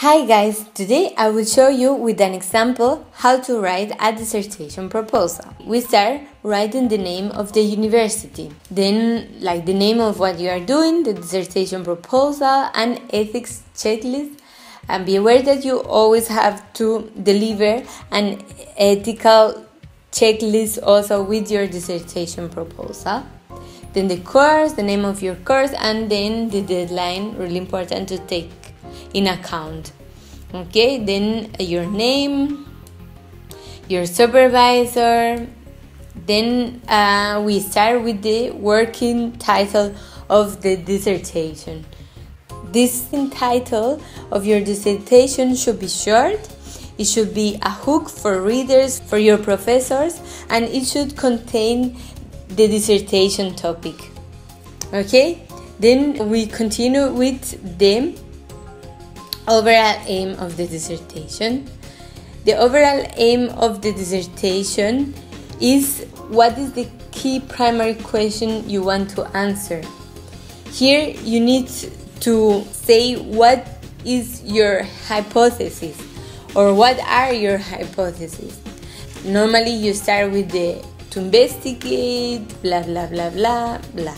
Hi guys, today I will show you with an example how to write a dissertation proposal. We start writing the name of the university, then like the name of what you are doing, the dissertation proposal, and ethics checklist. And be aware that you always have to deliver an ethical checklist also with your dissertation proposal. Then the course, the name of your course, and then the deadline, really important to take in account. Okay, then your name, your supervisor. Then we start with the working title of the dissertation. This title of your dissertation should be short. It should be a hook for readers, for your professors, and it should contain the dissertation topic. Okay, then we continue with the overall aim of the dissertation. The overall aim of the dissertation is what is the key primary question you want to answer. Here you need to say what is your hypothesis or what are your hypotheses. Normally you start with the to investigate, blah blah blah blah blah.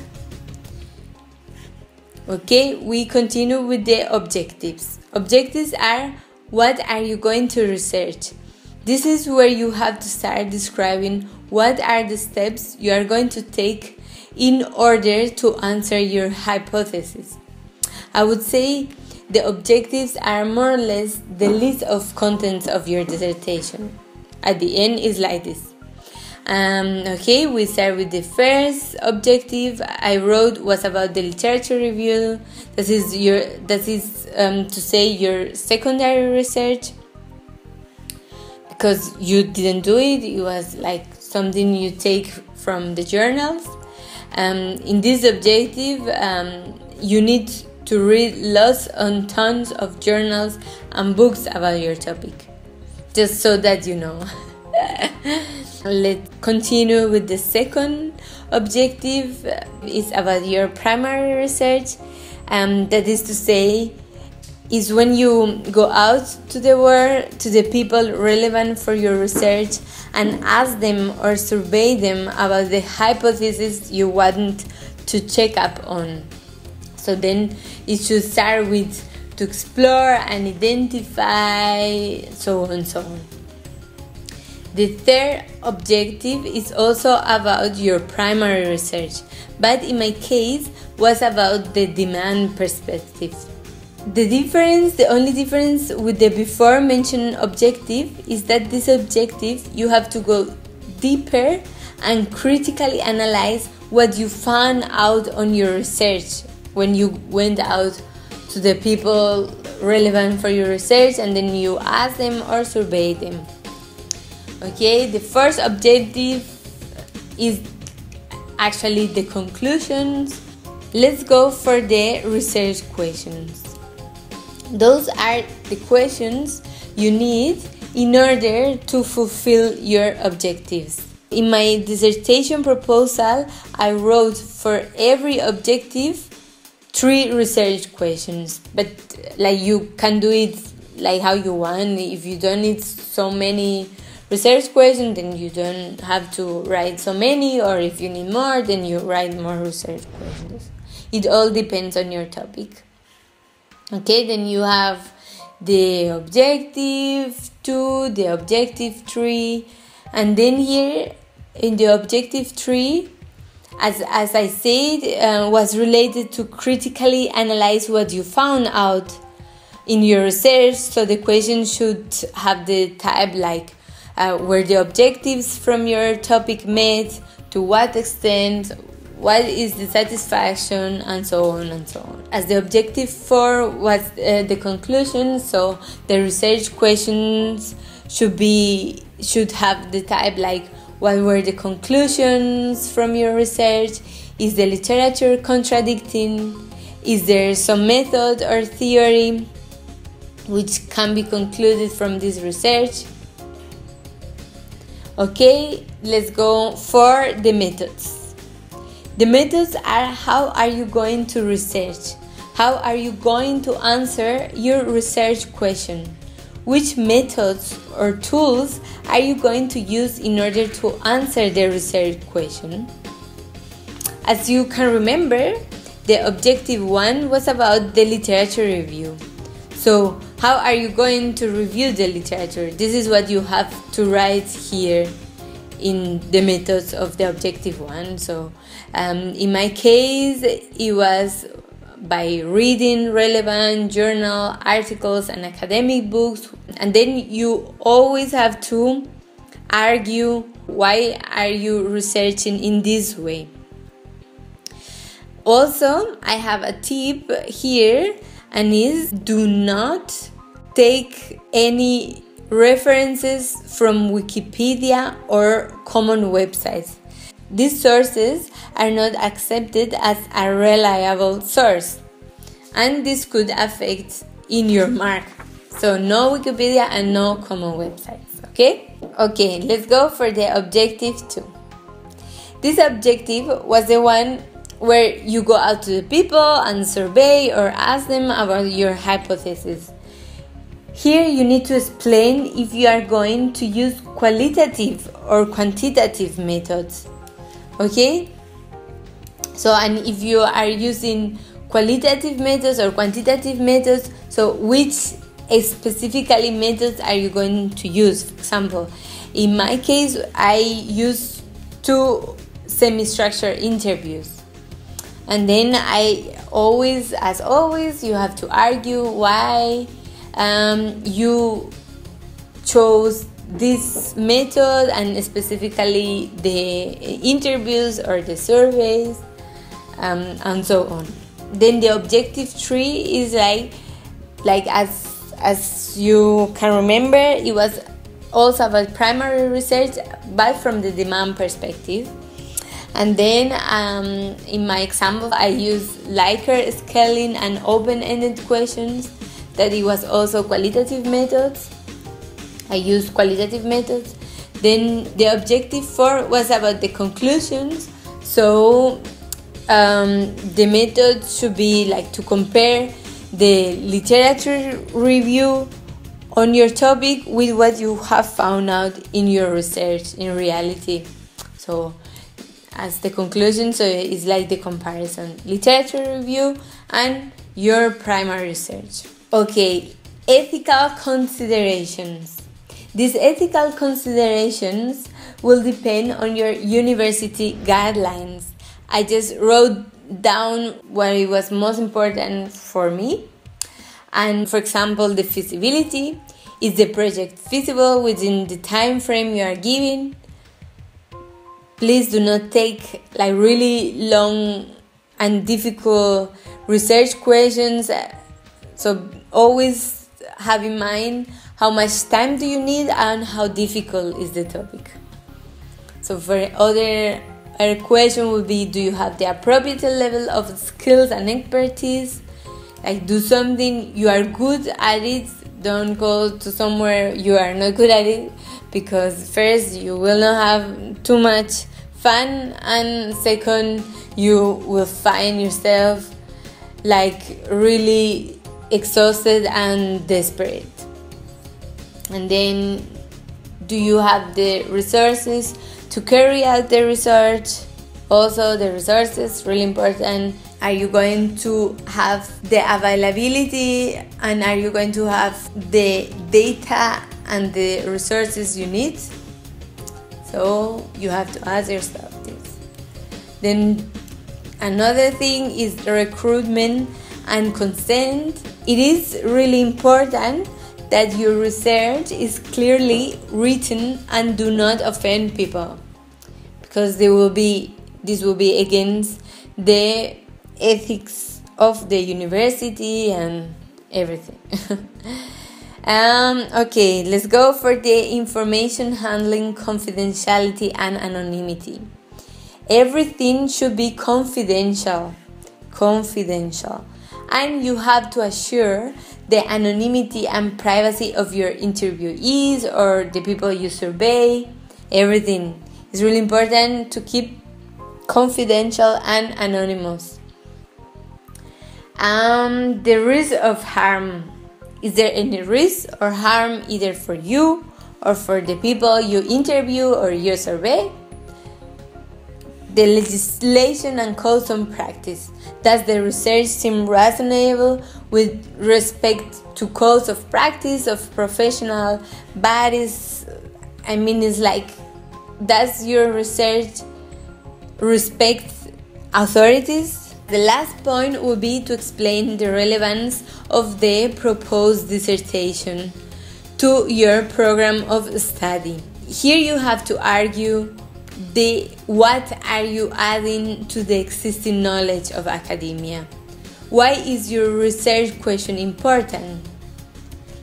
Okay, we continue with the objectives. Objectives are what are you going to research. This is where you have to start describing what are the steps you are going to take in order to answer your hypothesis. I would say the objectives are more or less the list of contents of your dissertation. At the end is like this. Okay, we start with the first objective I wrote was about the literature review. That is to say your secondary research, because you didn't do it. It was like something you take from the journals. In this objective, you need to read lots and tons of journals and books about your topic, just so that you know. Let's continue with the second objective. It's about your primary research. That is to say, is when you go out to the world, to the people relevant for your research, and ask them or survey them about the hypothesis you want to check up on. So then it should start with to explore and identify, so on and so on. The third objective is also about your primary research, but in my case was about the demand perspective. The only difference with the before mentioned objective is that this objective you have to go deeper and critically analyze what you found out on your research when you went out to the people relevant for your research and then you ask them or survey them. Okay, the first objective is actually the conclusions. Let's go for the research questions. Those are the questions you need in order to fulfill your objectives. In my dissertation proposal, I wrote for every objective 3 research questions, but like you can do it like how you want. If you don't need so many research questions, then you don't have to write so many, or if you need more, then you write more research questions. It all depends on your topic. Okay, then you have the objective 2, the objective 3, and then here in the objective 3, as I said, was related to critically analyze what you found out in your research. So the question should have the type like were the objectives from your topic met, to what extent, what is the satisfaction, and so on and so on. As the objective 4 was the conclusion, so the research questions should have the type like what were the conclusions from your research, is the literature contradicting, is there some method or theory which can be concluded from this research. Okay, let's go for the methods. The methods are how are you going to research, How are you going to answer your research question? Which methods or tools are you going to use in order to answer the research question? As you can remember, the objective 1 was about the literature review. So, how are you going to review the literature? This is what you have to write here in the methods of the objective 1. So, in my case, it was by reading relevant journal articles and academic books, and then you always have to argue why are you researching in this way. Also, I have a tip here, and is do not take any references from Wikipedia or common websites. These sources are not accepted as a reliable source, and this could affect in your mark. So no Wikipedia and no common websites, okay? Okay, let's go for the objective 2. This objective was the one where you go out to the people and survey or ask them about your hypothesis. Here you need to explain if you are going to use qualitative or quantitative methods. Okay? So, and if you are using qualitative methods or quantitative methods, so which specifically methods are you going to use? For example, in my case, I use 2 semi-structured interviews. And then as always, you have to argue why you chose this method, and specifically the interviews or the surveys, and so on. Then the objective 3 is like as you can remember, it was also about primary research, but from the demand perspective. And then in my example, I used Likert scaling and open-ended questions. That it was also qualitative methods. I used qualitative methods. Then the objective 4 was about the conclusions. So the method should be like to compare the literature review on your topic with what you have found out in your research in reality. So as the conclusion, so it's like the comparison, literature review and your primary research. Okay, ethical considerations. These ethical considerations will depend on your university guidelines. I just wrote down what it was most important for me. And for example, the feasibility. Is the project feasible within the time frame you are given? Please do not take like really long and difficult research questions. So always have in mind how much time do you need and how difficult is the topic. So for other question would be, do you have the appropriate level of skills and expertise? Like do something you are good at it. Don't go to somewhere you are not good at it, because first you will not have too much fun, and second you will find yourself like really exhausted and desperate. And then, do you have the resources to carry out the research? Also, the resources, really important. Are you going to have the availability, and are you going to have the data and the resources you need? So you have to ask yourself this. Then another thing is the recruitment and consent. It is really important that your research is clearly written and do not offend people, because this will be against the ethics of the university and everything. Okay, let's go for the information handling, confidentiality and anonymity. Everything should be confidential, and you have to assure the anonymity and privacy of your interviewees or the people you survey. Everything is really important to keep confidential and anonymous. The risk of harm. Is there any risk or harm either for you or for the people you interview or you survey? The legislation and codes on practice. Does the research seem reasonable with respect to codes of practice of professional bodies? I mean, it's like, does your research respect authorities? The last point would be to explain the relevance of the proposed dissertation to your program of study. Here you have to argue what are you adding to the existing knowledge of academia? Why is your research question important?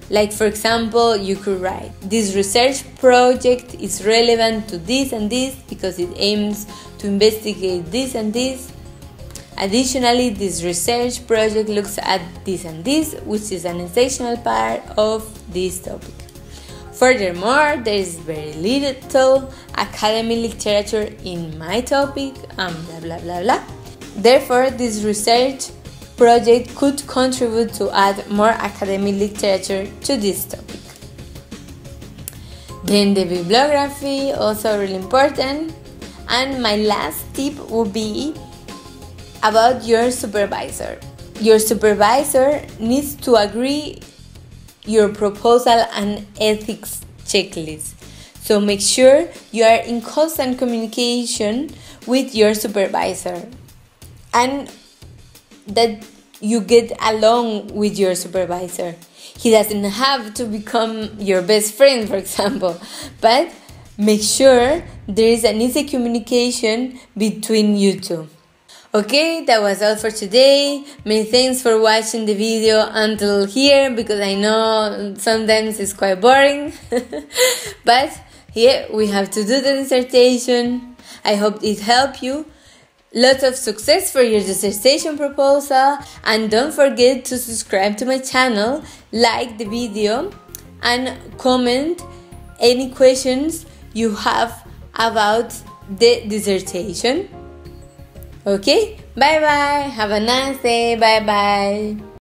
Like, for example, you could write, this research project is relevant to this and this because it aims to investigate this and this. Additionally, this research project looks at this and this, which is an essential part of this topic. Furthermore, there is very little academic literature in my topic, blah blah blah blah. Therefore, this research project could contribute to add more academic literature to this topic. Then the bibliography, also really important. And my last tip would be about your supervisor. Your supervisor needs to agree your proposal and ethics checklist. So make sure you are in constant communication with your supervisor and that you get along with your supervisor. He doesn't have to become your best friend, for example, but make sure there is an easy communication between you two. Okay, that was all for today. Many thanks for watching the video until here, because I know sometimes it's quite boring. But yeah, we have to do the dissertation. I hope it helped you. Lots of success for your dissertation proposal. And don't forget to subscribe to my channel, like the video, and comment any questions you have about the dissertation. Okay, bye bye. Have a nice day. Bye bye.